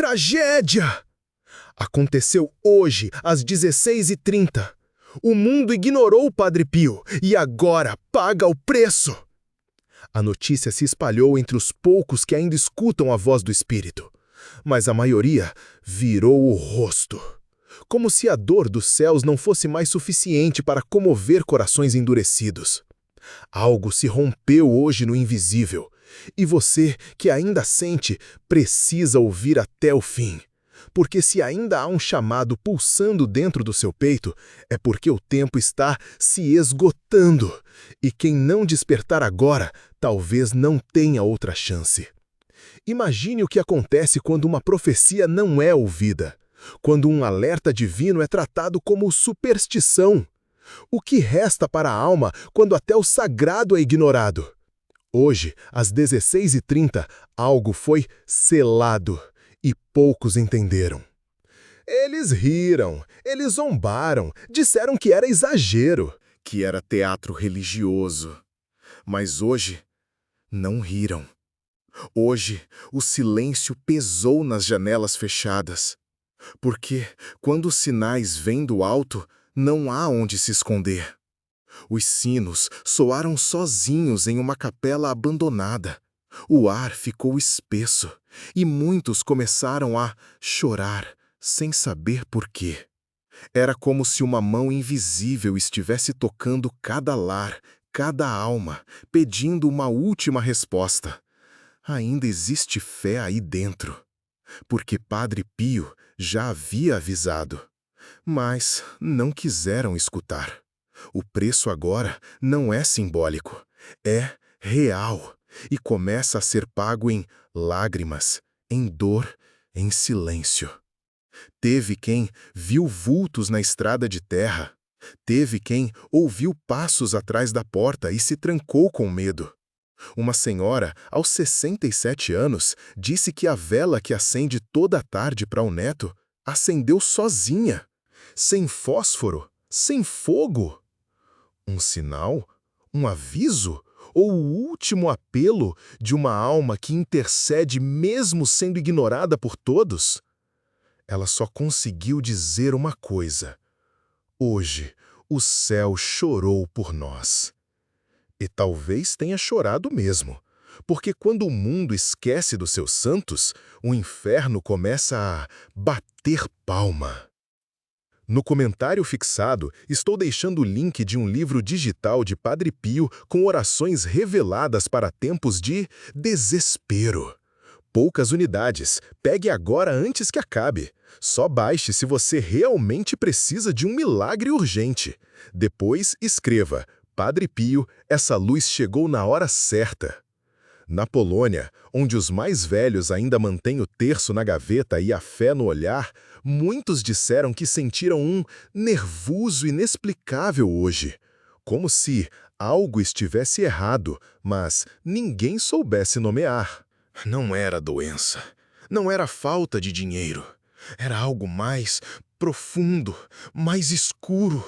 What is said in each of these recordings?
tragédia! Aconteceu hoje, às 16h30. O mundo ignorou o Padre Pio e agora paga o preço. A notícia se espalhou entre os poucos que ainda escutam a voz do Espírito. Mas a maioria virou o rosto. Como se a dor dos céus não fosse mais suficiente para comover corações endurecidos. Algo se rompeu hoje no invisível. E você, que ainda sente, precisa ouvir até o fim. Porque se ainda há um chamado pulsando dentro do seu peito, é porque o tempo está se esgotando. E quem não despertar agora, talvez não tenha outra chance. Imagine o que acontece quando uma profecia não é ouvida. Quando um alerta divino é tratado como superstição. O que resta para a alma quando até o sagrado é ignorado? Hoje, às 16h30, algo foi selado. E poucos entenderam. Eles riram, eles zombaram, disseram que era exagero, que era teatro religioso. Mas hoje, não riram. Hoje, o silêncio pesou nas janelas fechadas. Porque, quando os sinais vêm do alto, não há onde se esconder. Os sinos soaram sozinhos em uma capela abandonada. O ar ficou espesso e muitos começaram a chorar sem saber por quê. Era como se uma mão invisível estivesse tocando cada lar, cada alma, pedindo uma última resposta. Ainda existe fé aí dentro, porque Padre Pio já havia avisado. Mas não quiseram escutar. O preço agora não é simbólico, é real. E começa a ser pago em lágrimas, em dor, em silêncio. Teve quem viu vultos na estrada de terra. Teve quem ouviu passos atrás da porta e se trancou com medo. Uma senhora, aos 67 anos, disse que a vela que acende toda a tarde para o neto acendeu sozinha, sem fósforo, sem fogo. Um sinal? Um aviso? Ou o último apelo de uma alma que intercede mesmo sendo ignorada por todos? Ela só conseguiu dizer uma coisa. Hoje, o céu chorou por nós. E talvez tenha chorado mesmo, porque quando o mundo esquece dos seus santos, o inferno começa a bater palma. No comentário fixado, estou deixando o link de um livro digital de Padre Pio com orações reveladas para tempos de desespero. Poucas unidades. Pegue agora antes que acabe. Só baixe se você realmente precisa de um milagre urgente. Depois, escreva: Padre Pio, essa luz chegou na hora certa. Na Polônia, onde os mais velhos ainda mantêm o terço na gaveta e a fé no olhar, muitos disseram que sentiram um nervoso inexplicável hoje. Como se algo estivesse errado, mas ninguém soubesse nomear. Não era doença, não era falta de dinheiro. Era algo mais profundo, mais escuro.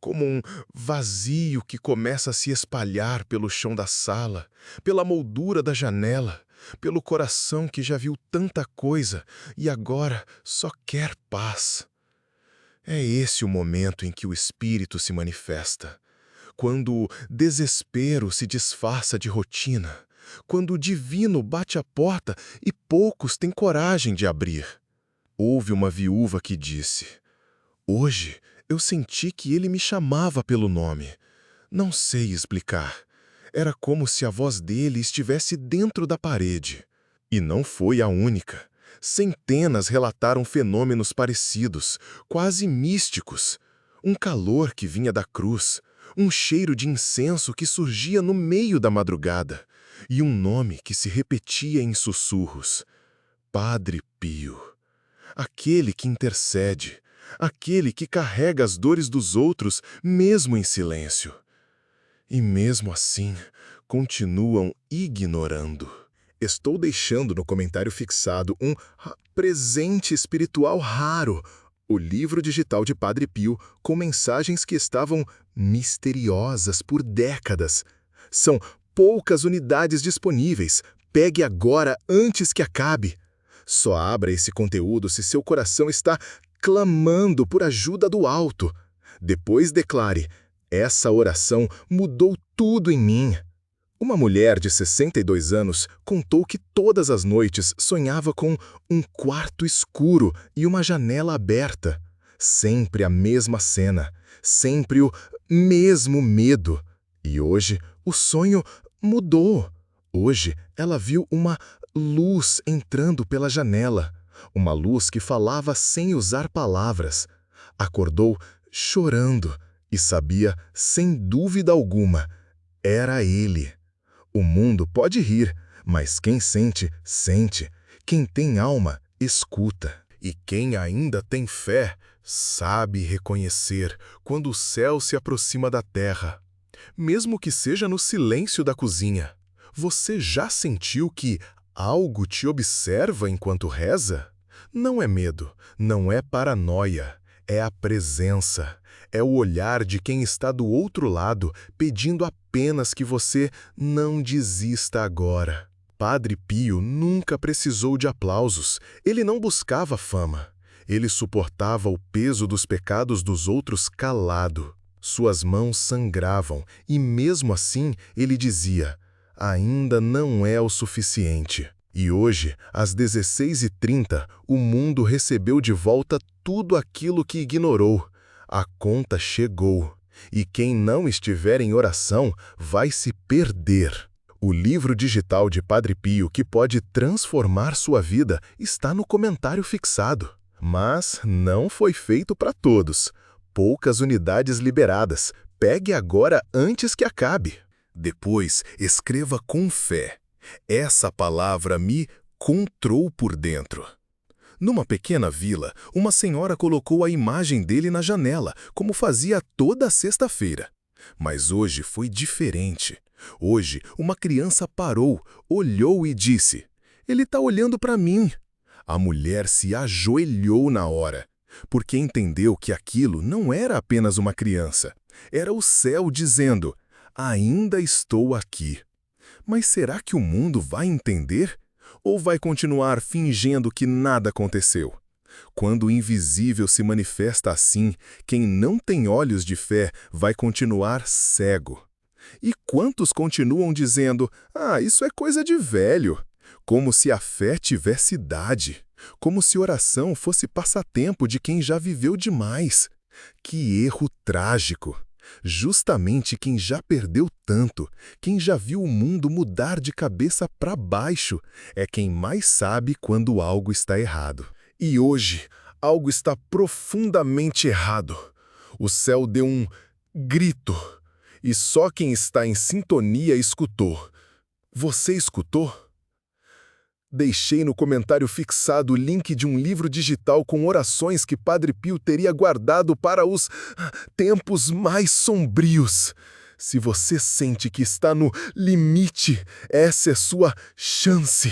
Como um vazio que começa a se espalhar pelo chão da sala, pela moldura da janela, pelo coração que já viu tanta coisa e agora só quer paz. É esse o momento em que o Espírito se manifesta, quando o desespero se disfarça de rotina, quando o divino bate a porta e poucos têm coragem de abrir. Houve uma viúva que disse: hoje eu senti que ele me chamava pelo nome. Não sei explicar. Era como se a voz dele estivesse dentro da parede. E não foi a única. Centenas relataram fenômenos parecidos, quase místicos. Um calor que vinha da cruz, um cheiro de incenso que surgia no meio da madrugada, e um nome que se repetia em sussurros: Padre Pio. Aquele que intercede, aquele que carrega as dores dos outros, mesmo em silêncio. E mesmo assim, continuam ignorando. Estou deixando no comentário fixado um presente espiritual raro, o livro digital de Padre Pio com mensagens que estavam misteriosas por décadas. São poucas unidades disponíveis. Pegue agora antes que acabe. Só abra esse conteúdo se seu coração está clamando por ajuda do alto. Depois declare: essa oração mudou tudo em mim. Uma mulher de 62 anos contou que todas as noites sonhava com um quarto escuro e uma janela aberta. Sempre a mesma cena, sempre o mesmo medo. E hoje o sonho mudou. Hoje ela viu uma luz entrando pela janela, uma luz que falava sem usar palavras. Acordou chorando e sabia, sem dúvida alguma, era ele. O mundo pode rir, mas quem sente, sente. Quem tem alma, escuta. E quem ainda tem fé, sabe reconhecer quando o céu se aproxima da terra. Mesmo que seja no silêncio da cozinha, você já sentiu que algo te observa enquanto reza? Não é medo, não é paranoia, é a presença. É o olhar de quem está do outro lado, pedindo apenas que você não desista agora. Padre Pio nunca precisou de aplausos. Ele não buscava fama. Ele suportava o peso dos pecados dos outros calado. Suas mãos sangravam e, mesmo assim, ele dizia: ainda não é o suficiente. E hoje, às 16h30, o mundo recebeu de volta tudo aquilo que ignorou. A conta chegou, e quem não estiver em oração vai se perder. O livro digital de Padre Pio que pode transformar sua vida está no comentário fixado. Mas não foi feito para todos. Poucas unidades liberadas. Pegue agora antes que acabe. Depois, escreva com fé: essa palavra me encontrou por dentro. Numa pequena vila, uma senhora colocou a imagem dele na janela, como fazia toda sexta-feira. Mas hoje foi diferente. Hoje, uma criança parou, olhou e disse: ele está olhando para mim. A mulher se ajoelhou na hora, porque entendeu que aquilo não era apenas uma criança. Era o céu dizendo: ainda estou aqui. Mas será que o mundo vai entender? Ou vai continuar fingindo que nada aconteceu? Quando o invisível se manifesta assim, quem não tem olhos de fé vai continuar cego. E quantos continuam dizendo: isso é coisa de velho? Como se a fé tivesse idade. Como se oração fosse passatempo de quem já viveu demais. Que erro trágico! Justamente quem já perdeu tanto, quem já viu o mundo mudar de cabeça para baixo, é quem mais sabe quando algo está errado. E hoje, algo está profundamente errado. O céu deu um grito, e só quem está em sintonia escutou. Você escutou? Deixei no comentário fixado o link de um livro digital com orações que Padre Pio teria guardado para os tempos mais sombrios. Se você sente que está no limite, essa é sua chance.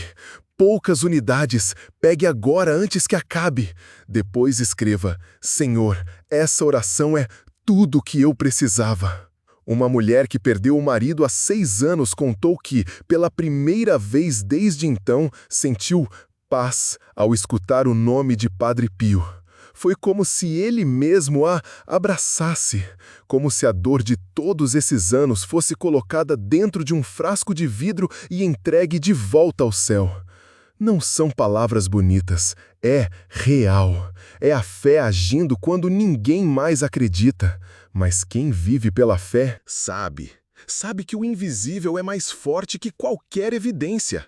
Poucas unidades, pegue agora antes que acabe. Depois escreva: Senhor, essa oração é tudo o que eu precisava. Uma mulher que perdeu o marido há 6 anos contou que, pela primeira vez desde então, sentiu paz ao escutar o nome de Padre Pio. Foi como se ele mesmo a abraçasse, como se a dor de todos esses anos fosse colocada dentro de um frasco de vidro e entregue de volta ao céu. Não são palavras bonitas, é real. É a fé agindo quando ninguém mais acredita. Mas quem vive pela fé sabe que o invisível é mais forte que qualquer evidência.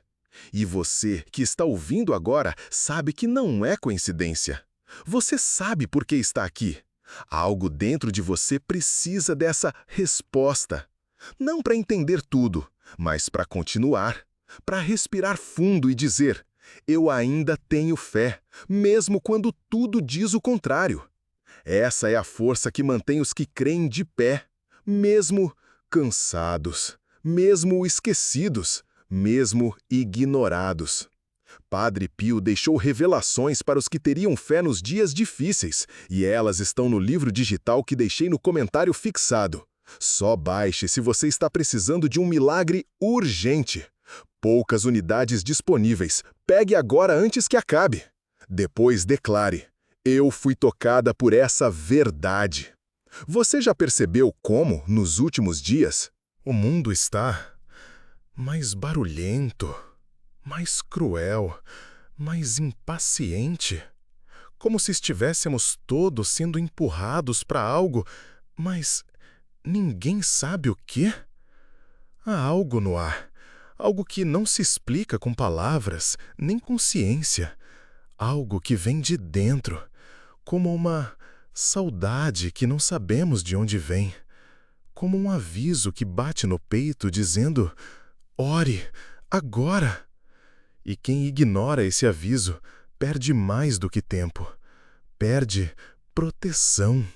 E você, que está ouvindo agora, sabe que não é coincidência. Você sabe por que está aqui. Algo dentro de você precisa dessa resposta. Não para entender tudo, mas para continuar. Para respirar fundo e dizer: eu ainda tenho fé, mesmo quando tudo diz o contrário. Essa é a força que mantém os que creem de pé, mesmo cansados, mesmo esquecidos, mesmo ignorados. Padre Pio deixou revelações para os que teriam fé nos dias difíceis, e elas estão no livro digital que deixei no comentário fixado. Só baixe se você está precisando de um milagre urgente. Poucas unidades disponíveis. Pegue agora antes que acabe. Depois declare: eu fui tocada por essa verdade. Você já percebeu como, nos últimos dias, o mundo está mais barulhento, mais cruel, mais impaciente? Como se estivéssemos todos sendo empurrados para algo, mas ninguém sabe o quê? Há algo no ar, algo que não se explica com palavras, nem com ciência. Algo que vem de dentro, como uma saudade que não sabemos de onde vem. Como um aviso que bate no peito dizendo: ore, agora! E quem ignora esse aviso perde mais do que tempo. Perde proteção.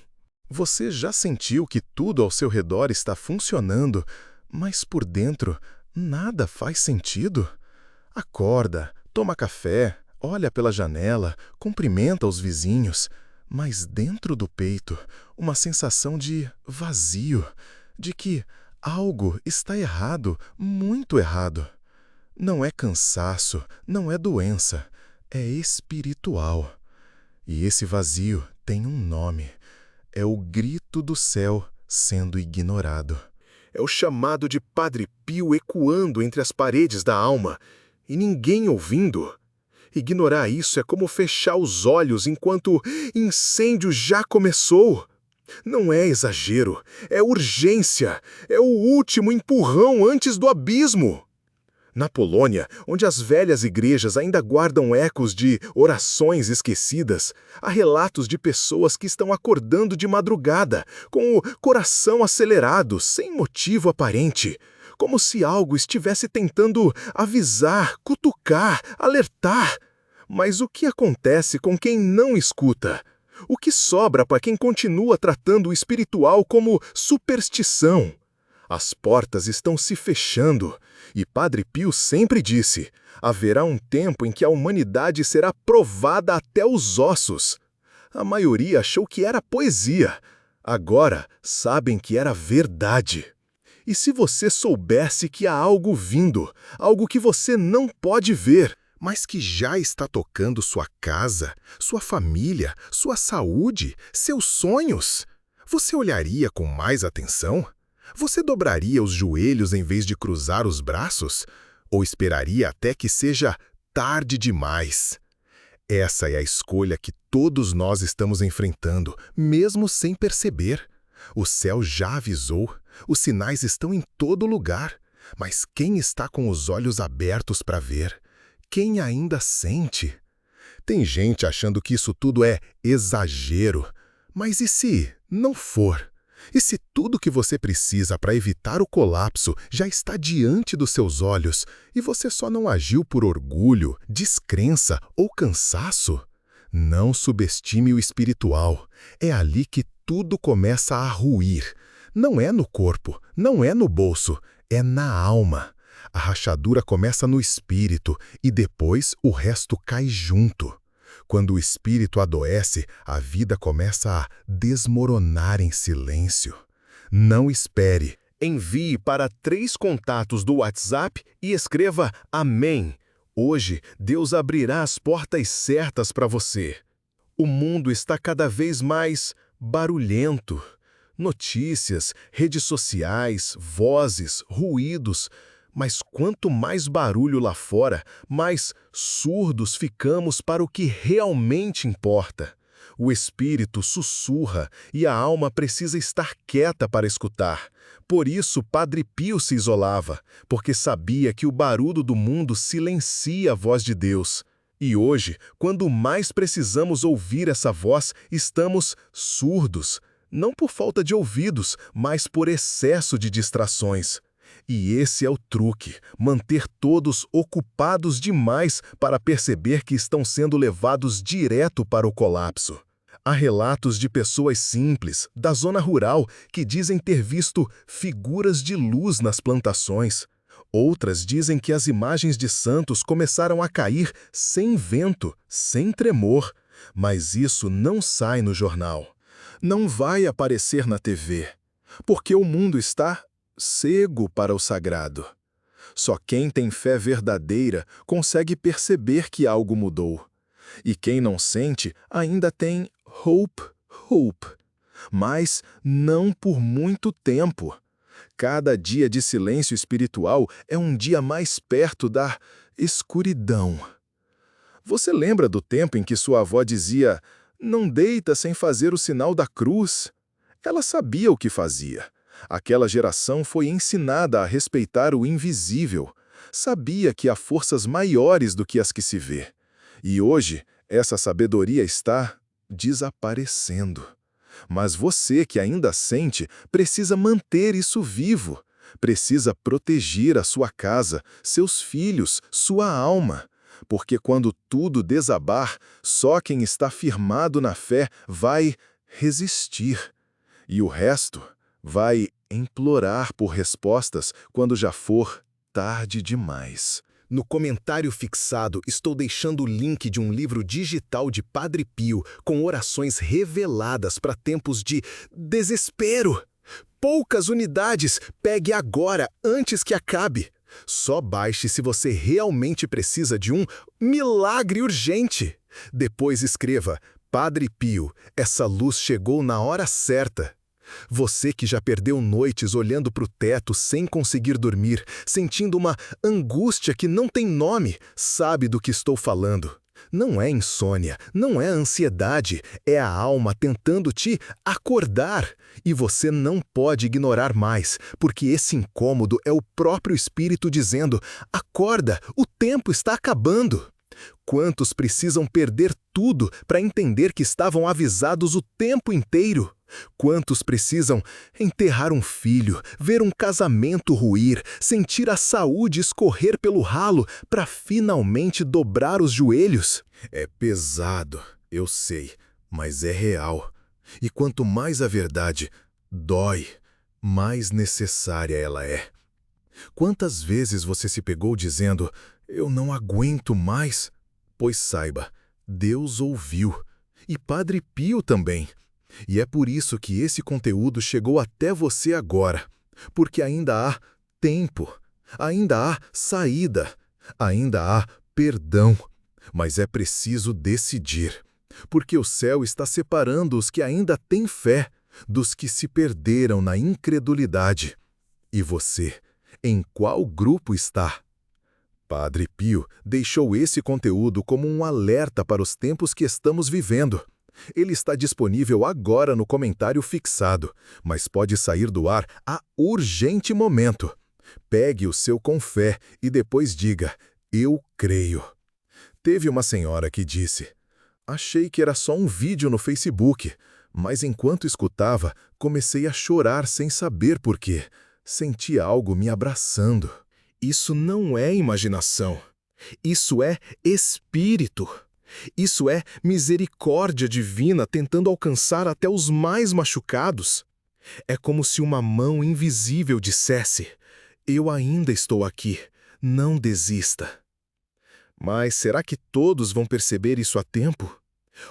Você já sentiu que tudo ao seu redor está funcionando, mas por dentro nada faz sentido? Acorda, toma café, olha pela janela, cumprimenta os vizinhos, mas dentro do peito, uma sensação de vazio, de que algo está errado, muito errado. Não é cansaço, não é doença, é espiritual. E esse vazio tem um nome. É o grito do céu sendo ignorado. É o chamado de Padre Pio ecoando entre as paredes da alma, e ninguém ouvindo. Ignorar isso é como fechar os olhos enquanto incêndio já começou. Não é exagero, é urgência, é o último empurrão antes do abismo. Na Polônia, onde as velhas igrejas ainda guardam ecos de orações esquecidas, há relatos de pessoas que estão acordando de madrugada, com o coração acelerado, sem motivo aparente, como se algo estivesse tentando avisar, cutucar, alertar. Mas o que acontece com quem não escuta? O que sobra para quem continua tratando o espiritual como superstição? As portas estão se fechando, e Padre Pio sempre disse: haverá um tempo em que a humanidade será provada até os ossos. A maioria achou que era poesia. Agora sabem que era verdade. E se você soubesse que há algo vindo, algo que você não pode ver, mas que já está tocando sua casa, sua família, sua saúde, seus sonhos, você olharia com mais atenção? Você dobraria os joelhos em vez de cruzar os braços? Ou esperaria até que seja tarde demais? Essa é a escolha que todos nós estamos enfrentando, mesmo sem perceber. O céu já avisou, os sinais estão em todo lugar, mas quem está com os olhos abertos para ver? Quem ainda sente? Tem gente achando que isso tudo é exagero, mas e se não for? E se tudo que você precisa para evitar o colapso já está diante dos seus olhos e você só não agiu por orgulho, descrença ou cansaço? Não subestime o espiritual. É ali que tudo começa a ruir. Não é no corpo, não é no bolso, é na alma. A rachadura começa no espírito e depois o resto cai junto. Quando o espírito adoece, a vida começa a desmoronar em silêncio. Não espere. Envie para 3 contatos do WhatsApp e escreva Amém. Hoje, Deus abrirá as portas certas para você. O mundo está cada vez mais barulhento. Notícias, redes sociais, vozes, ruídos. Mas quanto mais barulho lá fora, mais surdos ficamos para o que realmente importa. O espírito sussurra e a alma precisa estar quieta para escutar. Por isso Padre Pio se isolava, porque sabia que o barulho do mundo silencia a voz de Deus. E hoje, quando mais precisamos ouvir essa voz, estamos surdos. Não por falta de ouvidos, mas por excesso de distrações. E esse é o truque, manter todos ocupados demais para perceber que estão sendo levados direto para o colapso. Há relatos de pessoas simples, da zona rural, que dizem ter visto figuras de luz nas plantações. Outras dizem que as imagens de santos começaram a cair sem vento, sem tremor. Mas isso não sai no jornal. Não vai aparecer na TV, porque o mundo está cego para o sagrado. Só quem tem fé verdadeira consegue perceber que algo mudou. E quem não sente ainda tem hope. Mas não por muito tempo. Cada dia de silêncio espiritual é um dia mais perto da escuridão. Você lembra do tempo em que sua avó dizia: "Não deita sem fazer o sinal da cruz"? Ela sabia o que fazia. Aquela geração foi ensinada a respeitar o invisível. Sabia que há forças maiores do que as que se vê. E hoje, essa sabedoria está desaparecendo. Mas você que ainda sente, precisa manter isso vivo. Precisa proteger a sua casa, seus filhos, sua alma. Porque quando tudo desabar, só quem está firmado na fé vai resistir. E o resto vai implorar por respostas quando já for tarde demais. No comentário fixado, estou deixando o link de um livro digital de Padre Pio com orações reveladas para tempos de desespero. Poucas unidades, pegue agora, antes que acabe. Só baixe se você realmente precisa de um milagre urgente. Depois escreva: Padre Pio, essa luz chegou na hora certa. Você que já perdeu noites olhando para o teto sem conseguir dormir, sentindo uma angústia que não tem nome, sabe do que estou falando. Não é insônia, não é ansiedade, é a alma tentando te acordar. E você não pode ignorar mais, porque esse incômodo é o próprio espírito dizendo: acorda, o tempo está acabando. Quantos precisam perder tudo para entender que estavam avisados o tempo inteiro? Quantos precisam enterrar um filho, ver um casamento ruir, sentir a saúde escorrer pelo ralo para finalmente dobrar os joelhos? É pesado, eu sei, mas é real. E quanto mais a verdade dói, mais necessária ela é. Quantas vezes você se pegou dizendo: "Eu não aguento mais"? Pois saiba, Deus ouviu. E Padre Pio também. E é por isso que esse conteúdo chegou até você agora. Porque ainda há tempo, ainda há saída, ainda há perdão. Mas é preciso decidir. Porque o céu está separando os que ainda têm fé dos que se perderam na incredulidade. E você, em qual grupo está? Padre Pio deixou esse conteúdo como um alerta para os tempos que estamos vivendo. Ele está disponível agora no comentário fixado, mas pode sair do ar a urgente momento. Pegue o seu com fé e depois diga: "Eu creio". Teve uma senhora que disse: "Achei que era só um vídeo no Facebook, mas enquanto escutava, comecei a chorar sem saber por quê. Senti algo me abraçando". Isso não é imaginação. Isso é espírito. Isso é misericórdia divina tentando alcançar até os mais machucados. É como se uma mão invisível dissesse: "Eu ainda estou aqui, não desista". Mas será que todos vão perceber isso a tempo?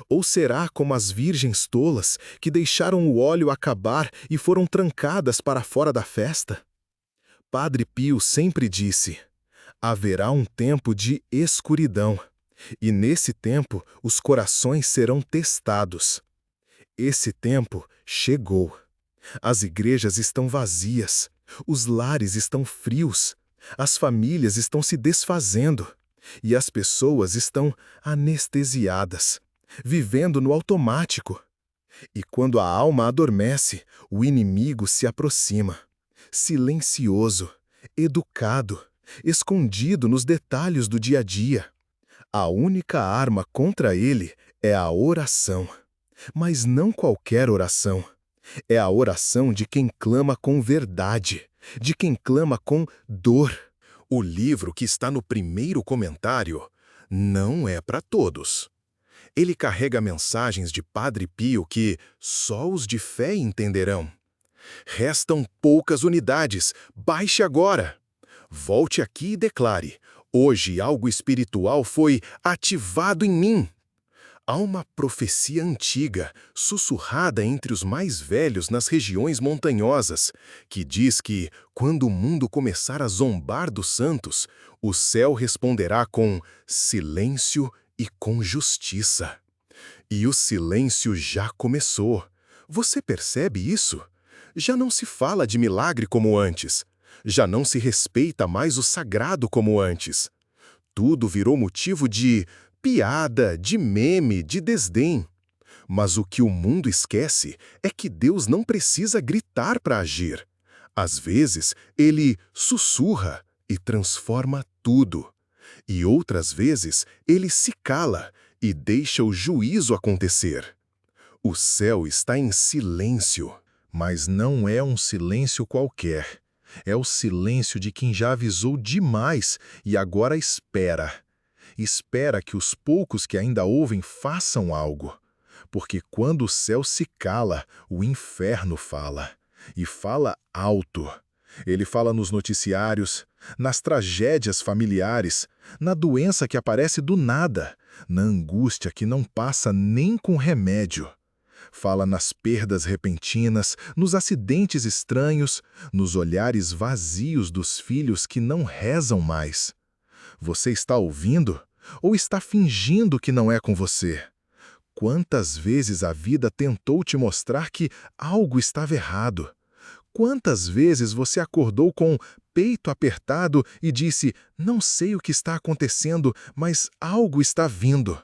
Ou será como as virgens tolas que deixaram o óleo acabar e foram trancadas para fora da festa? Padre Pio sempre disse: haverá um tempo de escuridão. E nesse tempo, os corações serão testados. Esse tempo chegou. As igrejas estão vazias, os lares estão frios, as famílias estão se desfazendo e as pessoas estão anestesiadas, vivendo no automático. E quando a alma adormece, o inimigo se aproxima, silencioso, educado, escondido nos detalhes do dia a dia. A única arma contra ele é a oração. Mas não qualquer oração. É a oração de quem clama com verdade, de quem clama com dor. O livro que está no primeiro comentário não é para todos. Ele carrega mensagens de Padre Pio que só os de fé entenderão. Restam poucas unidades, baixe agora. Volte aqui e declare: hoje algo espiritual foi ativado em mim. Há uma profecia antiga, sussurrada entre os mais velhos nas regiões montanhosas, que diz que, quando o mundo começar a zombar dos santos, o céu responderá com silêncio e com justiça. E o silêncio já começou. Você percebe isso? Já não se fala de milagre como antes. Já não se respeita mais o sagrado como antes. Tudo virou motivo de piada, de meme, de desdém. Mas o que o mundo esquece é que Deus não precisa gritar para agir. Às vezes, ele sussurra e transforma tudo. E outras vezes, ele se cala e deixa o juízo acontecer. O céu está em silêncio, mas não é um silêncio qualquer. É o silêncio de quem já avisou demais e agora espera. Espera que os poucos que ainda ouvem façam algo. Porque quando o céu se cala, o inferno fala. E fala alto. Ele fala nos noticiários, nas tragédias familiares, na doença que aparece do nada, na angústia que não passa nem com remédio. Fala nas perdas repentinas, nos acidentes estranhos, nos olhares vazios dos filhos que não rezam mais. Você está ouvindo? Ou está fingindo que não é com você? Quantas vezes a vida tentou te mostrar que algo estava errado? Quantas vezes você acordou com o peito apertado e disse, não sei o que está acontecendo, mas algo está vindo?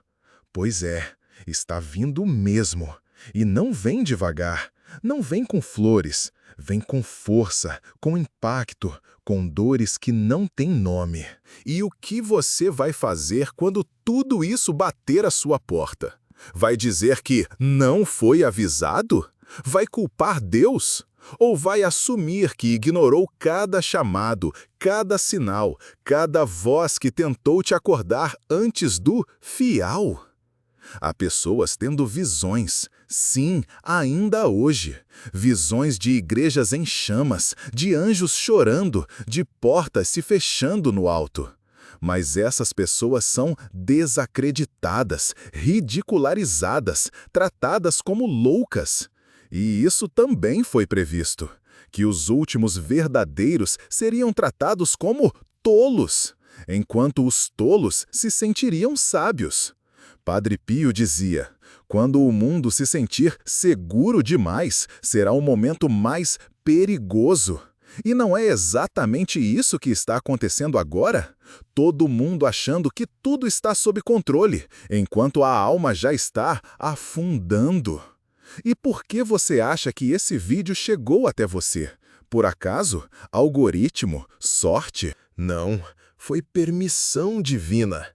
Pois é, está vindo mesmo. E não vem devagar, não vem com flores, vem com força, com impacto, com dores que não têm nome. E o que você vai fazer quando tudo isso bater à sua porta? Vai dizer que não foi avisado? Vai culpar Deus? Ou vai assumir que ignorou cada chamado, cada sinal, cada voz que tentou te acordar antes do fial? Há pessoas tendo visões, sim, ainda hoje. Visões de igrejas em chamas, de anjos chorando, de portas se fechando no alto. Mas essas pessoas são desacreditadas, ridicularizadas, tratadas como loucas. E isso também foi previsto, que os últimos verdadeiros seriam tratados como tolos, enquanto os tolos se sentiriam sábios. Padre Pio dizia, quando o mundo se sentir seguro demais, será o momento mais perigoso. E não é exatamente isso que está acontecendo agora? Todo mundo achando que tudo está sob controle, enquanto a alma já está afundando. E por que você acha que esse vídeo chegou até você? Por acaso? Algoritmo? Sorte? Não, foi permissão divina.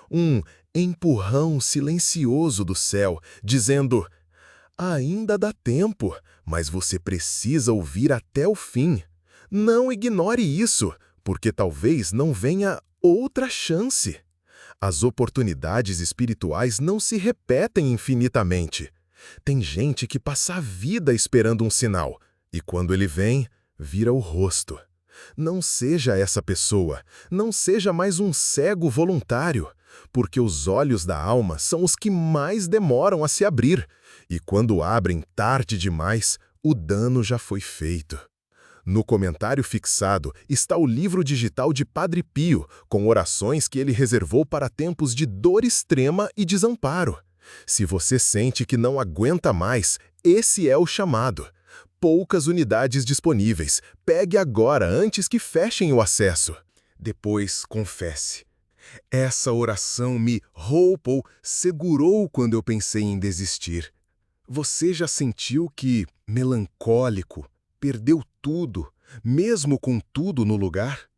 Um empurrão silencioso do céu, dizendo, ainda dá tempo, mas você precisa ouvir até o fim. Não ignore isso, porque talvez não venha outra chance. As oportunidades espirituais não se repetem infinitamente. Tem gente que passa a vida esperando um sinal, e quando ele vem, vira o rosto. Não seja essa pessoa, não seja mais um cego voluntário, porque os olhos da alma são os que mais demoram a se abrir, e quando abrem tarde demais, o dano já foi feito. No comentário fixado está o livro digital de Padre Pio, com orações que ele reservou para tempos de dor extrema e desamparo. Se você sente que não aguenta mais, esse é o chamado. Poucas unidades disponíveis. Pegue agora, antes que fechem o acesso. Depois, confesse. Essa oração me roupou, segurou quando eu pensei em desistir. Você já sentiu que, melancólico, perdeu tudo, mesmo com tudo no lugar?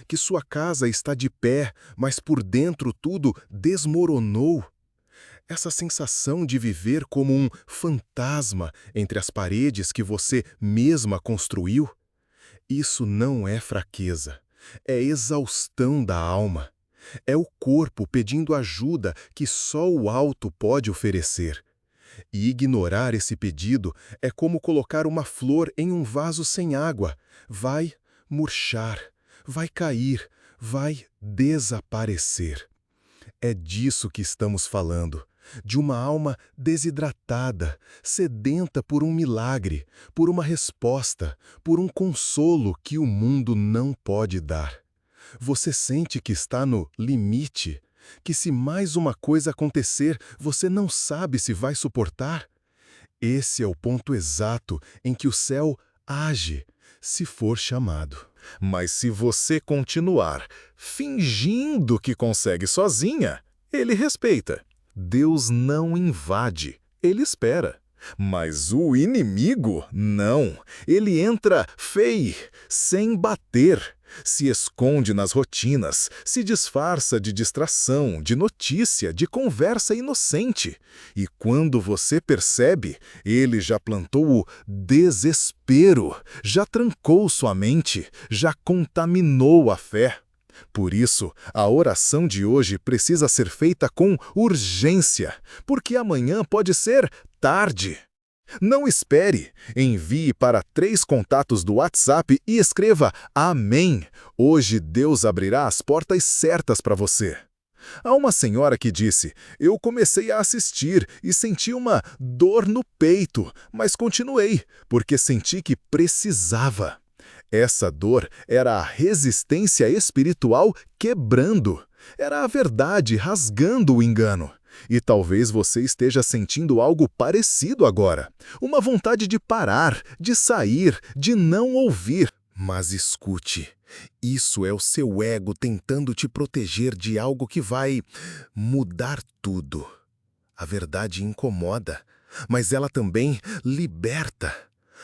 Que sua casa está de pé, mas por dentro tudo desmoronou? Essa sensação de viver como um fantasma entre as paredes que você mesma construiu? Isso não é fraqueza, é exaustão da alma. É o corpo pedindo ajuda que só o alto pode oferecer. E ignorar esse pedido é como colocar uma flor em um vaso sem água. Vai murchar, vai cair, vai desaparecer. É disso que estamos falando. de uma alma desidratada, sedenta por um milagre, por uma resposta, por um consolo que o mundo não pode dar. Você sente que está no limite, que se mais uma coisa acontecer, você não sabe se vai suportar? Esse é o ponto exato em que o céu age, se for chamado. Mas se você continuar fingindo que consegue sozinha, ele respeita. Deus não invade, ele espera. Mas o inimigo, não. Ele entra sem bater. Se esconde nas rotinas, se disfarça de distração, de notícia, de conversa inocente. E quando você percebe, ele já plantou o desespero, já trancou sua mente, já contaminou a fé. Por isso, a oração de hoje precisa ser feita com urgência, porque amanhã pode ser tarde. Não espere, envie para 3 contatos do WhatsApp e escreva Amém. Hoje Deus abrirá as portas certas para você. Há uma senhora que disse, eu comecei a assistir e senti uma dor no peito, mas continuei, porque senti que precisava. Essa dor era a resistência espiritual quebrando. Era a verdade rasgando o engano. E talvez você esteja sentindo algo parecido agora. Uma vontade de parar, de sair, de não ouvir. Mas escute, isso é o seu ego tentando te proteger de algo que vai mudar tudo. A verdade incomoda, mas ela também liberta.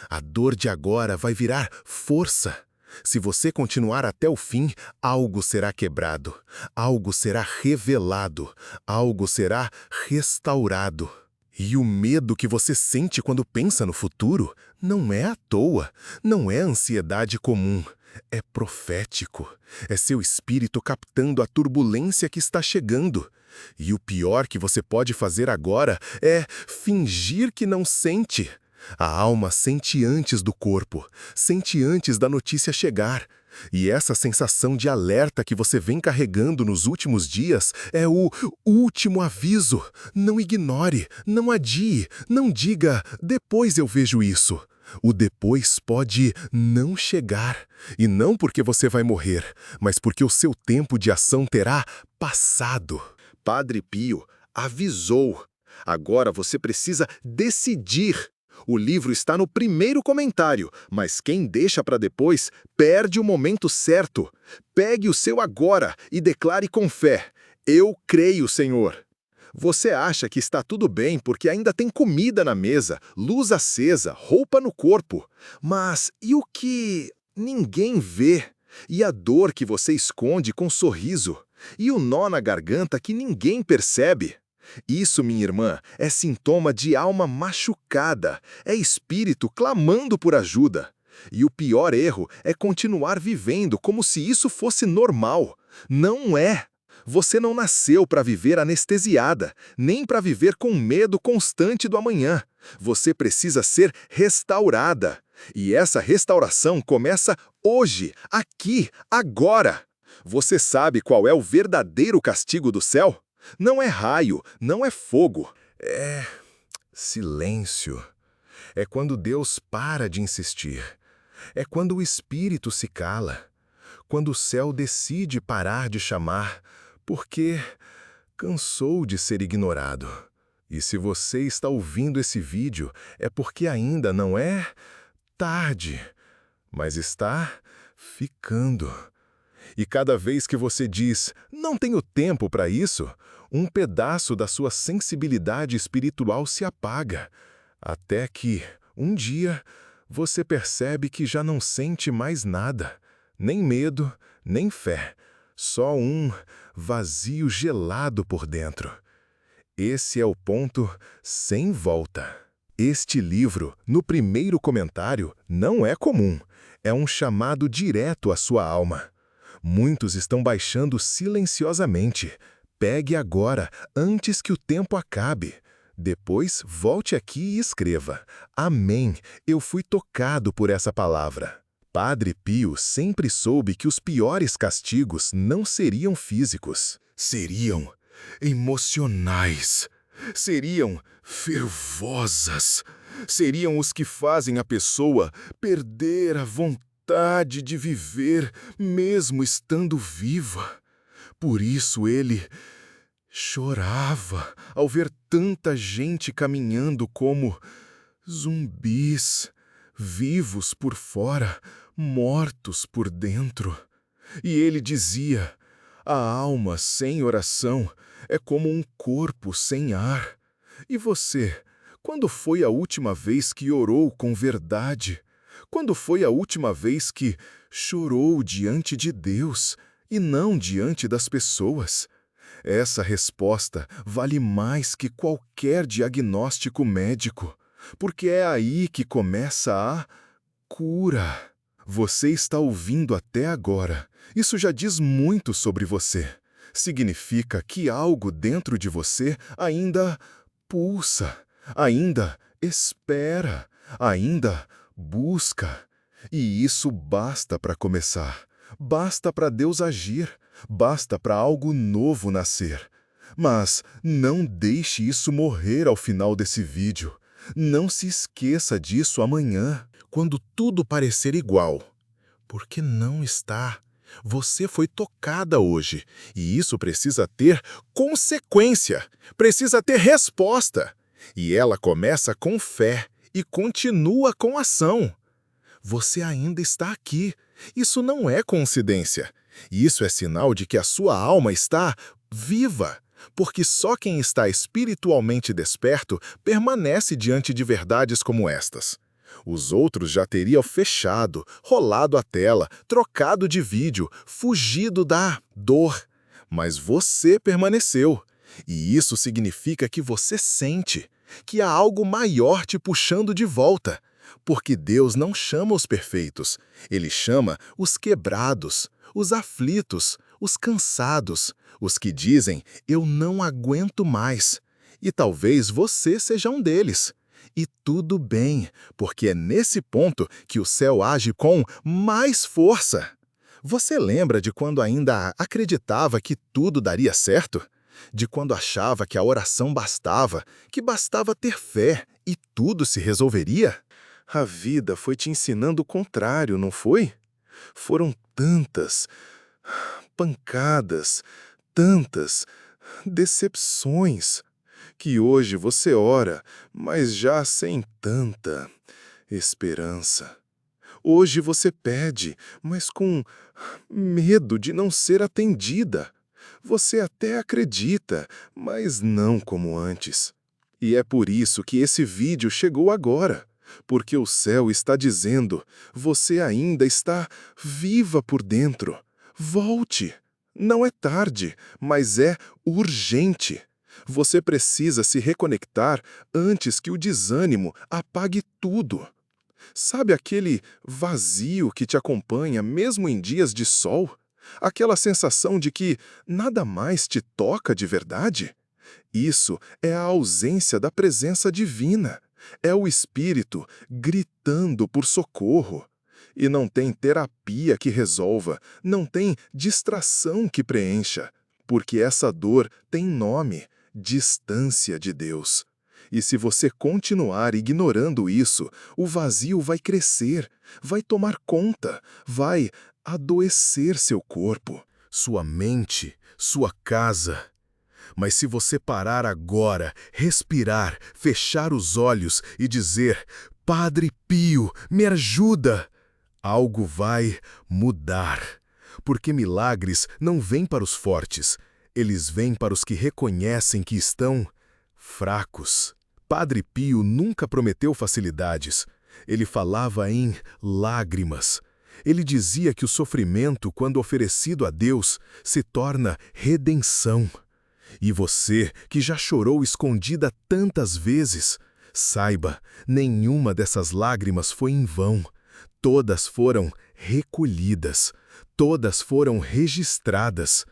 A dor de agora vai virar força. Se você continuar até o fim, algo será quebrado, algo será revelado, algo será restaurado. E o medo que você sente quando pensa no futuro não é à toa, não é ansiedade comum, é profético. É seu espírito captando a turbulência que está chegando. E o pior que você pode fazer agora é fingir que não sente. A alma sente antes do corpo, sente antes da notícia chegar. E essa sensação de alerta que você vem carregando nos últimos dias é o último aviso. Não ignore, não adie, não diga, depois eu vejo isso. O depois pode não chegar. E não porque você vai morrer, mas porque o seu tempo de ação terá passado. Padre Pio avisou. Agora você precisa decidir. O livro está no primeiro comentário, mas quem deixa para depois perde o momento certo. Pegue o seu agora e declare com fé: eu creio, Senhor. Você acha que está tudo bem porque ainda tem comida na mesa, luz acesa, roupa no corpo. Mas e o que ninguém vê? E a dor que você esconde com sorriso? E o nó na garganta que ninguém percebe? Isso, minha irmã, é sintoma de alma machucada, é espírito clamando por ajuda. E o pior erro é continuar vivendo como se isso fosse normal. Não é. Você não nasceu para viver anestesiada, nem para viver com medo constante do amanhã. Você precisa ser restaurada. E essa restauração começa hoje, aqui, agora. Você sabe qual é o verdadeiro castigo do céu? Não é raio, não é fogo. É silêncio. É quando Deus para de insistir. É quando o Espírito se cala. Quando o céu decide parar de chamar, porque cansou de ser ignorado. E se você está ouvindo esse vídeo, é porque ainda não é tarde, mas está ficando. E cada vez que você diz, não tenho tempo para isso, um pedaço da sua sensibilidade espiritual se apaga, até que, um dia, você percebe que já não sente mais nada, nem medo, nem fé, só um vazio gelado por dentro. Esse é o ponto sem volta. Este livro, no primeiro comentário, não é comum, é um chamado direto à sua alma. Muitos estão baixando silenciosamente. Pegue agora, antes que o tempo acabe. Depois, volte aqui e escreva: Amém, eu fui tocado por essa palavra. Padre Pio sempre soube que os piores castigos não seriam físicos, seriam emocionais. seriam fervosas. Seriam os que fazem a pessoa perder a vontade de viver, mesmo estando viva. Por isso ele chorava ao ver tanta gente caminhando como zumbis, vivos por fora, mortos por dentro. E ele dizia: a alma sem oração é como um corpo sem ar. E você, quando foi a última vez que orou com verdade? Quando foi a última vez que chorou diante de Deus e não diante das pessoas? Essa resposta vale mais que qualquer diagnóstico médico, porque é aí que começa a cura. Você está ouvindo até agora. Isso já diz muito sobre você. Significa que algo dentro de você ainda pulsa, ainda espera, ainda busca. E isso basta para começar. Basta para Deus agir. Basta para algo novo nascer. Mas não deixe isso morrer ao final desse vídeo. Não se esqueça disso amanhã, quando tudo parecer igual. Porque não está. Você foi tocada hoje, e isso precisa ter consequência, precisa ter resposta. E ela começa com fé e continua com ação. Você ainda está aqui. Isso não é coincidência. Isso é sinal de que a sua alma está viva, porque só quem está espiritualmente desperto permanece diante de verdades como estas. Os outros já teriam fechado, rolado a tela, trocado de vídeo, fugido da dor. Mas você permaneceu. E isso significa que você sente, que há algo maior te puxando de volta. Porque Deus não chama os perfeitos, Ele chama os quebrados, os aflitos, os cansados, os que dizem, eu não aguento mais. E talvez você seja um deles. E tudo bem, porque é nesse ponto que o céu age com mais força. Você lembra de quando ainda acreditava que tudo daria certo? De quando achava que a oração bastava, que bastava ter fé e tudo se resolveria? A vida foi te ensinando o contrário, não foi? Foram tantas pancadas, tantas decepções, que hoje você ora, mas já sem tanta esperança. Hoje você pede, mas com medo de não ser atendida. Você até acredita, mas não como antes. E é por isso que esse vídeo chegou agora. Porque o céu está dizendo, você ainda está viva por dentro. Volte. Não é tarde, mas é urgente. Você precisa se reconectar antes que o desânimo apague tudo. Sabe aquele vazio que te acompanha mesmo em dias de sol? Aquela sensação de que nada mais te toca de verdade? Isso é a ausência da presença divina. É o Espírito gritando por socorro. E não tem terapia que resolva, não tem distração que preencha, porque essa dor tem nome, distância de Deus. E se você continuar ignorando isso, o vazio vai crescer, vai tomar conta, vai adoecer seu corpo, sua mente, sua casa. Mas se você parar agora, respirar, fechar os olhos e dizer, Padre Pio, me ajuda, algo vai mudar. Porque milagres não vêm para os fortes, eles vêm para os que reconhecem que estão fracos. Padre Pio nunca prometeu facilidades. Ele falava em lágrimas. Ele dizia que o sofrimento, quando oferecido a Deus, se torna redenção. E você, que já chorou escondida tantas vezes, saiba, nenhuma dessas lágrimas foi em vão. Todas foram recolhidas, todas foram registradas.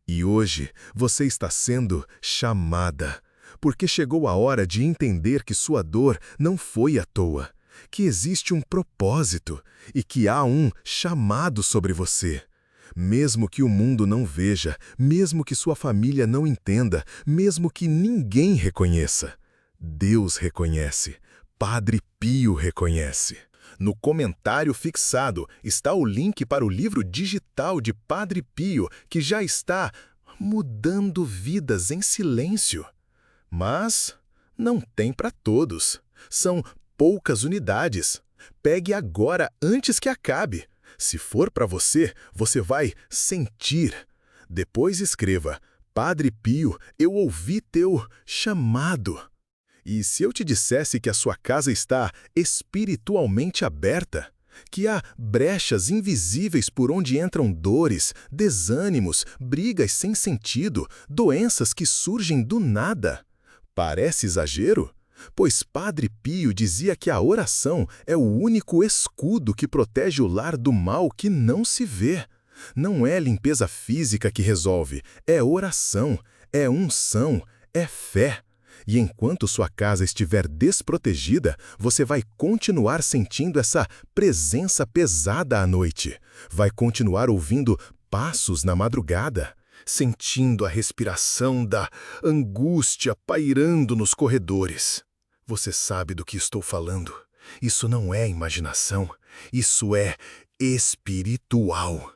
E hoje você está sendo chamada, porque chegou a hora de entender que sua dor não foi à toa, que existe um propósito e que há um chamado sobre você. Mesmo que o mundo não veja, mesmo que sua família não entenda, mesmo que ninguém reconheça, Deus reconhece, Padre Pio reconhece. No comentário fixado está o link para o livro digital de Padre Pio, que já está mudando vidas em silêncio. Mas não tem para todos. São poucas unidades. Pegue agora antes que acabe. Se for para você, você vai sentir. Depois escreva: Padre Pio, eu ouvi teu chamado. E se eu te dissesse que a sua casa está espiritualmente aberta, que há brechas invisíveis por onde entram dores, desânimos, brigas sem sentido, doenças que surgem do nada? Parece exagero? Pois Padre Pio dizia que a oração é o único escudo que protege o lar do mal que não se vê. Não é limpeza física que resolve, é oração, é unção, é fé. E enquanto sua casa estiver desprotegida, você vai continuar sentindo essa presença pesada à noite. Vai continuar ouvindo passos na madrugada, sentindo a respiração da angústia pairando nos corredores. Você sabe do que estou falando. Isso não é imaginação, isso é espiritual.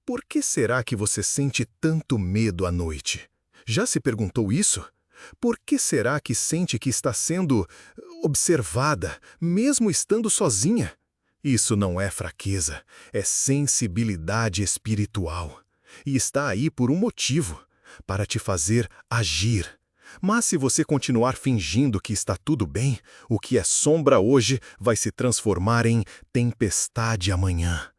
Por que será que você sente tanto medo à noite? Já se perguntou isso? Por que será que sente que está sendo observada, mesmo estando sozinha? Isso não é fraqueza, é sensibilidade espiritual. E está aí por um motivo, para te fazer agir. Mas se você continuar fingindo que está tudo bem, o que é sombra hoje vai se transformar em tempestade amanhã.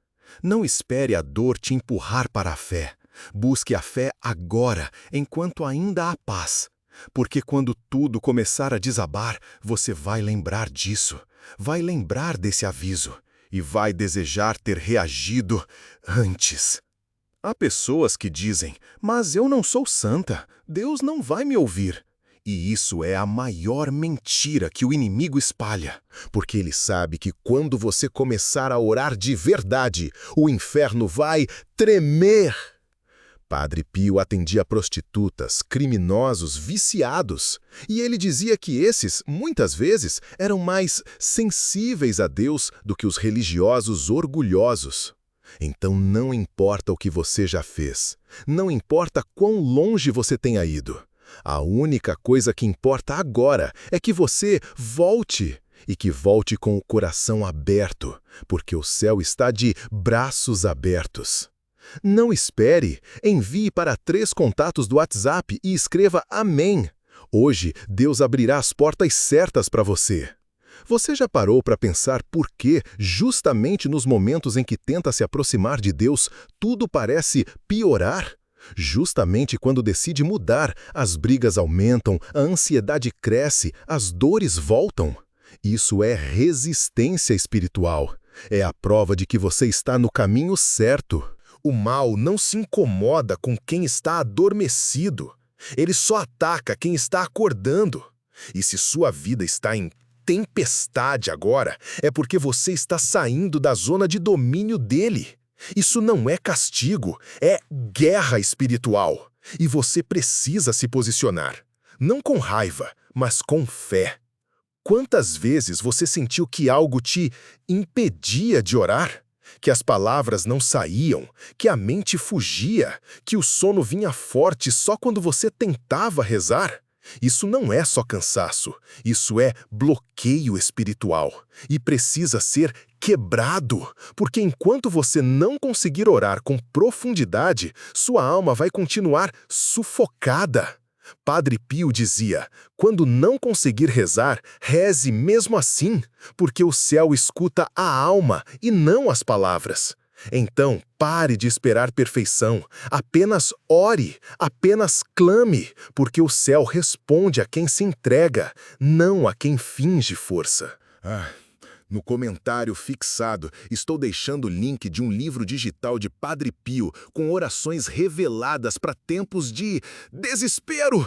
Não espere a dor te empurrar para a fé. Busque a fé agora, enquanto ainda há paz. Porque quando tudo começar a desabar, você vai lembrar disso, vai lembrar desse aviso e vai desejar ter reagido antes. Há pessoas que dizem, mas eu não sou santa, Deus não vai me ouvir. E isso é a maior mentira que o inimigo espalha, porque ele sabe que quando você começar a orar de verdade, o inferno vai tremer. Padre Pio atendia prostitutas, criminosos, viciados, e ele dizia que esses, muitas vezes, eram mais sensíveis a Deus do que os religiosos orgulhosos. Então não importa o que você já fez, não importa quão longe você tenha ido. A única coisa que importa agora é que você volte, e que volte com o coração aberto, porque o céu está de braços abertos. Não espere, envie para 3 contatos do WhatsApp e escreva Amém. Hoje, Deus abrirá as portas certas para você. Você já parou para pensar por que, justamente nos momentos em que tenta se aproximar de Deus, tudo parece piorar? Justamente quando decide mudar, as brigas aumentam, a ansiedade cresce, as dores voltam. Isso é resistência espiritual. É a prova de que você está no caminho certo. O mal não se incomoda com quem está adormecido. Ele só ataca quem está acordando. E se sua vida está em tempestade agora, é porque você está saindo da zona de domínio dele. Isso não é castigo, é guerra espiritual. E você precisa se posicionar. Não com raiva, mas com fé. Quantas vezes você sentiu que algo te impedia de orar? Que as palavras não saíam, que a mente fugia, que o sono vinha forte só quando você tentava rezar? Isso não é só cansaço, isso é bloqueio espiritual e precisa ser quebrado, porque enquanto você não conseguir orar com profundidade, sua alma vai continuar sufocada. Padre Pio dizia, quando não conseguir rezar, reze mesmo assim, porque o céu escuta a alma e não as palavras. Então, pare de esperar perfeição, apenas ore, apenas clame, porque o céu responde a quem se entrega, não a quem finge força. No comentário fixado, estou deixando o link de um livro digital de Padre Pio com orações reveladas para tempos de desespero.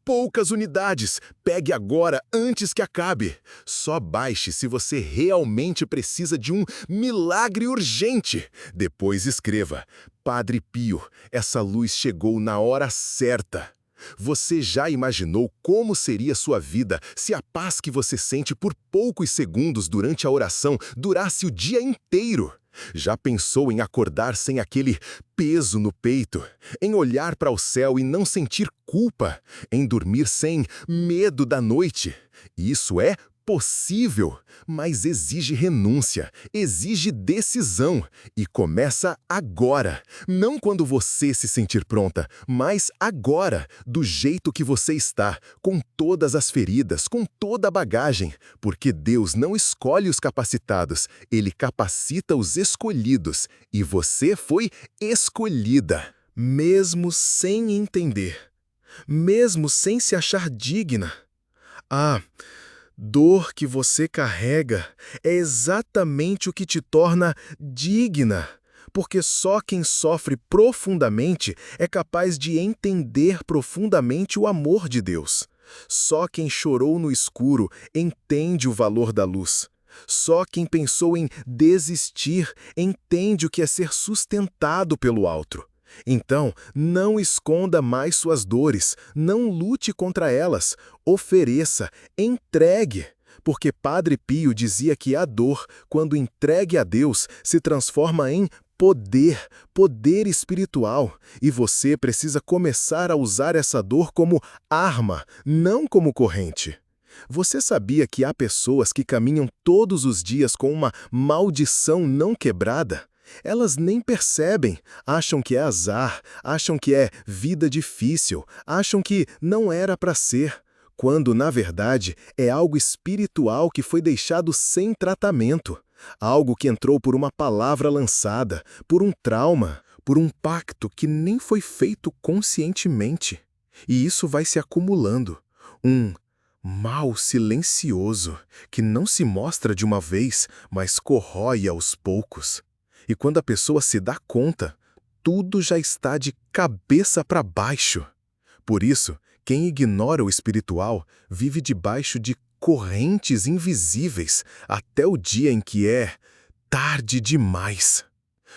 Poucas unidades. Pegue agora antes que acabe. Só baixe se você realmente precisa de um milagre urgente. Depois escreva: Padre Pio, essa luz chegou na hora certa. Você já imaginou como seria sua vida se a paz que você sente por poucos segundos durante a oração durasse o dia inteiro? Já pensou em acordar sem aquele peso no peito? Em olhar para o céu e não sentir culpa? Em dormir sem medo da noite? Isso é possível, mas exige renúncia, exige decisão e começa agora. Não quando você se sentir pronta, mas agora, do jeito que você está, com todas as feridas, com toda a bagagem, porque Deus não escolhe os capacitados, Ele capacita os escolhidos, e você foi escolhida, mesmo sem entender, mesmo sem se achar digna. Dor que você carrega é exatamente o que te torna digna, porque só quem sofre profundamente é capaz de entender profundamente o amor de Deus. Só quem chorou no escuro entende o valor da luz. Só quem pensou em desistir entende o que é ser sustentado pelo alto. Então, não esconda mais suas dores, não lute contra elas, ofereça, entregue. Porque Padre Pio dizia que a dor, quando entregue a Deus, se transforma em poder, poder espiritual. E você precisa começar a usar essa dor como arma, não como corrente. Você sabia que há pessoas que caminham todos os dias com uma maldição não quebrada? Elas nem percebem, acham que é azar, acham que é vida difícil, acham que não era para ser, quando, na verdade, é algo espiritual que foi deixado sem tratamento, algo que entrou por uma palavra lançada, por um trauma, por um pacto que nem foi feito conscientemente. E isso vai se acumulando, um mal silencioso que não se mostra de uma vez, mas corrói aos poucos. E quando a pessoa se dá conta, tudo já está de cabeça para baixo. Por isso, quem ignora o espiritual vive debaixo de correntes invisíveis até o dia em que é tarde demais.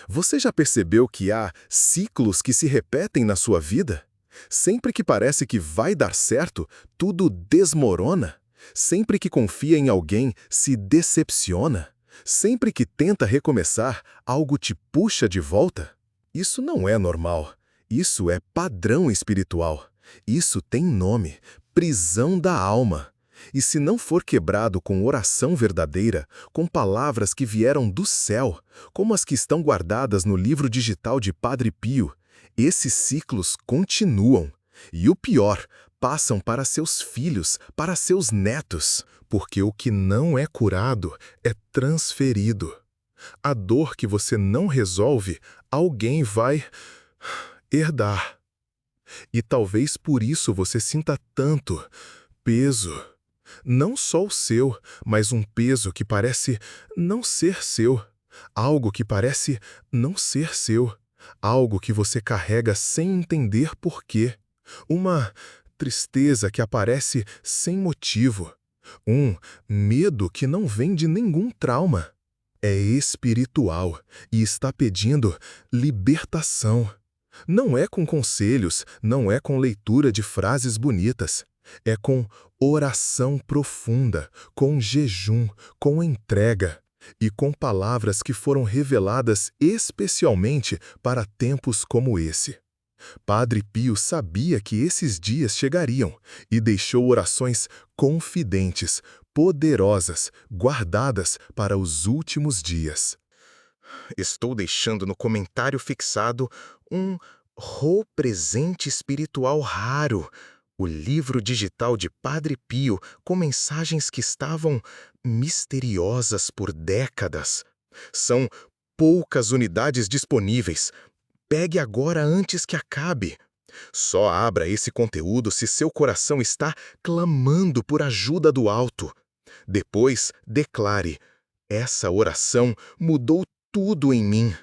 Você já percebeu que há ciclos que se repetem na sua vida? Sempre que parece que vai dar certo, tudo desmorona. Sempre que confia em alguém, se decepciona. Sempre que tenta recomeçar, algo te puxa de volta? Isso não é normal. Isso é padrão espiritual. Isso tem nome: prisão da alma. E se não for quebrado com oração verdadeira, com palavras que vieram do céu, como as que estão guardadas no livro digital de Padre Pio, esses ciclos continuam. E o pior, passam para seus filhos, para seus netos, porque o que não é curado é transferido. A dor que você não resolve, alguém vai herdar. E talvez por isso você sinta tanto peso. Não só o seu, mas um peso que parece não ser seu. Algo que parece não ser seu. Algo que você carrega sem entender por quê. Uma tristeza que aparece sem motivo. Um medo que não vem de nenhum trauma. É espiritual e está pedindo libertação. Não é com conselhos, não é com leitura de frases bonitas. É com oração profunda, com jejum, com entrega e com palavras que foram reveladas especialmente para tempos como esse. Padre Pio sabia que esses dias chegariam e deixou orações confidentes, poderosas, guardadas para os últimos dias. Estou deixando no comentário fixado um presente espiritual raro, o livro digital de Padre Pio com mensagens que estavam misteriosas por décadas. São poucas unidades disponíveis. Pegue agora antes que acabe. Só abra esse conteúdo se seu coração está clamando por ajuda do alto. Depois, declare: essa oração mudou tudo em mim.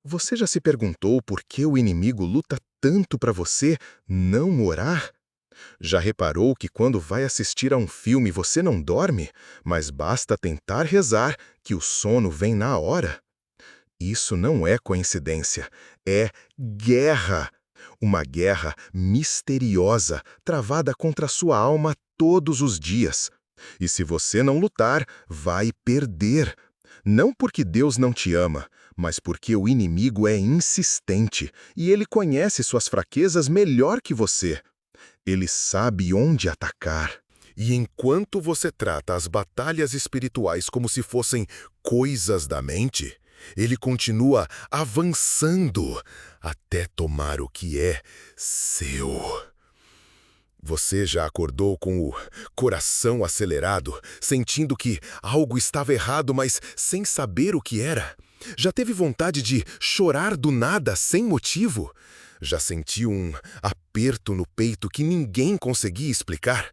Você já se perguntou por que o inimigo luta tanto para você não orar? Já reparou que quando vai assistir a um filme você não dorme, mas basta tentar rezar que o sono vem na hora? Isso não é coincidência, é guerra. Uma guerra misteriosa, travada contra sua alma todos os dias. E se você não lutar, vai perder. Não porque Deus não te ama, mas porque o inimigo é insistente e ele conhece suas fraquezas melhor que você. Ele sabe onde atacar. E enquanto você trata as batalhas espirituais como se fossem coisas da mente, ele continua avançando até tomar o que é seu. Você já acordou com o coração acelerado, sentindo que algo estava errado, mas sem saber o que era? Já teve vontade de chorar do nada, sem motivo? Já sentiu um aperto no peito que ninguém conseguia explicar?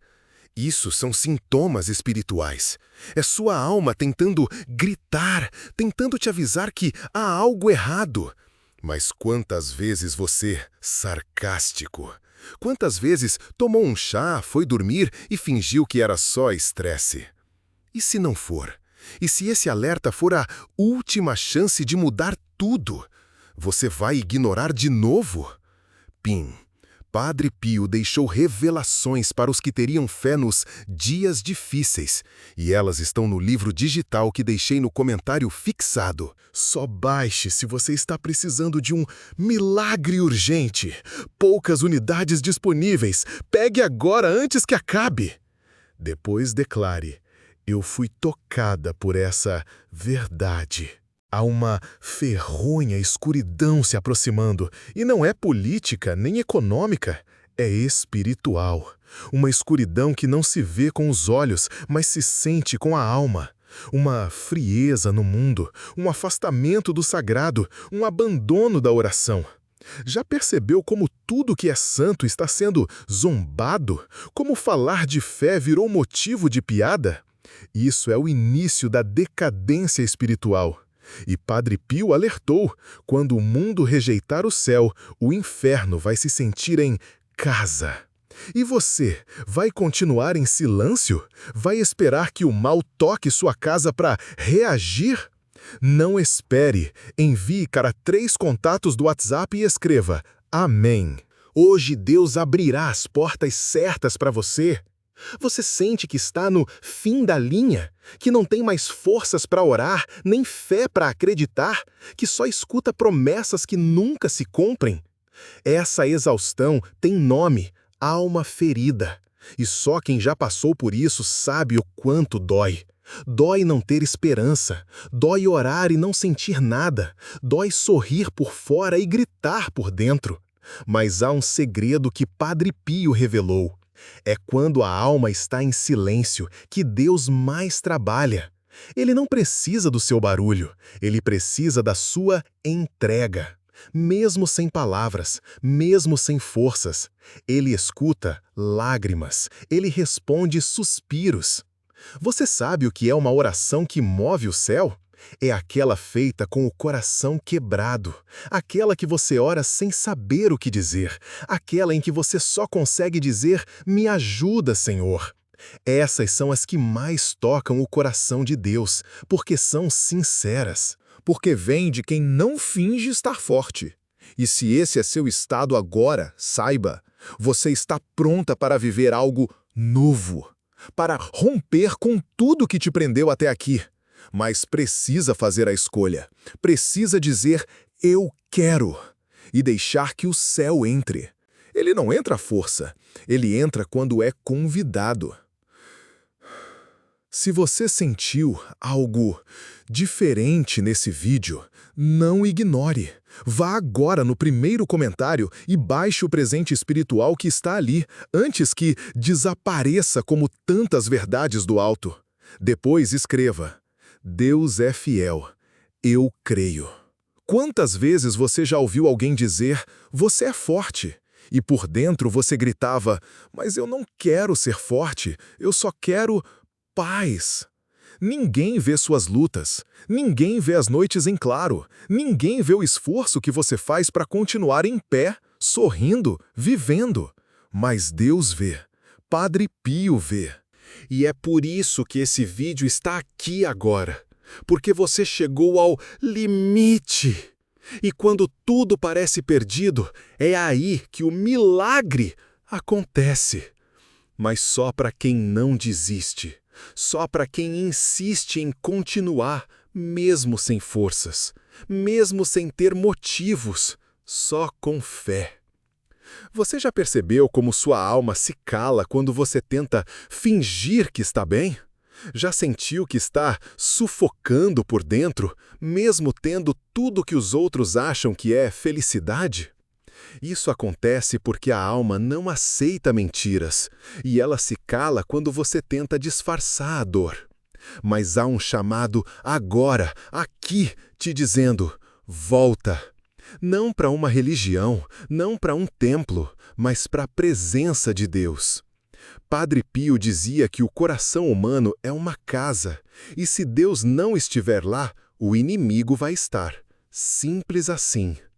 Isso são sintomas espirituais. É sua alma tentando gritar, tentando te avisar que há algo errado. Mas quantas vezes você, sarcástico, quantas vezes tomou um chá, foi dormir e fingiu que era só estresse? E se não for? E se esse alerta for a última chance de mudar tudo? Você vai ignorar de novo? Pim. Padre Pio deixou revelações para os que teriam fé nos dias difíceis, e elas estão no livro digital que deixei no comentário fixado. Só baixe se você está precisando de um milagre urgente. Poucas unidades disponíveis. Pegue agora antes que acabe. Depois declare: eu fui tocada por essa verdade. Há uma ferronha escuridão se aproximando, e não é política nem econômica, é espiritual. Uma escuridão que não se vê com os olhos, mas se sente com a alma. Uma frieza no mundo, um afastamento do sagrado, um abandono da oração. Já percebeu como tudo que é santo está sendo zombado? Como falar de fé virou motivo de piada? Isso é o início da decadência espiritual. E Padre Pio alertou: quando o mundo rejeitar o céu, o inferno vai se sentir em casa. E você, vai continuar em silêncio? Vai esperar que o mal toque sua casa para reagir? Não espere. Envie para 3 contatos do WhatsApp e escreva: Amém. Hoje Deus abrirá as portas certas para você. Você sente que está no fim da linha? Que não tem mais forças para orar, nem fé para acreditar? Que só escuta promessas que nunca se cumprem? Essa exaustão tem nome: alma ferida. E só quem já passou por isso sabe o quanto dói. Dói não ter esperança. Dói orar e não sentir nada. Dói sorrir por fora e gritar por dentro. Mas há um segredo que Padre Pio revelou. É quando a alma está em silêncio que Deus mais trabalha. Ele não precisa do seu barulho, ele precisa da sua entrega. Mesmo sem palavras, mesmo sem forças, ele escuta lágrimas, ele responde suspiros. Você sabe o que é uma oração que move o céu? É aquela feita com o coração quebrado, aquela que você ora sem saber o que dizer, aquela em que você só consegue dizer: me ajuda, Senhor. Essas são as que mais tocam o coração de Deus, porque são sinceras, porque vêm de quem não finge estar forte. E se esse é seu estado agora, saiba, você está pronta para viver algo novo, para romper com tudo que te prendeu até aqui. Mas precisa fazer a escolha. Precisa dizer: eu quero. E deixar que o céu entre. Ele não entra à força. Ele entra quando é convidado. Se você sentiu algo diferente nesse vídeo, não ignore. Vá agora no primeiro comentário e baixe o presente espiritual que está ali, antes que desapareça como tantas verdades do alto. Depois escreva: Deus é fiel, eu creio. Quantas vezes você já ouviu alguém dizer: você é forte? E por dentro você gritava: mas eu não quero ser forte, eu só quero paz. Ninguém vê suas lutas, ninguém vê as noites em claro, ninguém vê o esforço que você faz para continuar em pé, sorrindo, vivendo. Mas Deus vê. Padre Pio vê. E é por isso que esse vídeo está aqui agora. Porque você chegou ao limite. E quando tudo parece perdido, é aí que o milagre acontece. Mas só para quem não desiste. Só para quem insiste em continuar, mesmo sem forças. Mesmo sem ter motivos. Só com fé. Você já percebeu como sua alma se cala quando você tenta fingir que está bem? Já sentiu que está sufocando por dentro, mesmo tendo tudo que os outros acham que é felicidade? Isso acontece porque a alma não aceita mentiras, e ela se cala quando você tenta disfarçar a dor. Mas há um chamado agora, aqui, te dizendo: volta. Não para uma religião, não para um templo, mas para a presença de Deus. Padre Pio dizia que o coração humano é uma casa, e se Deus não estiver lá, o inimigo vai estar. Simples assim.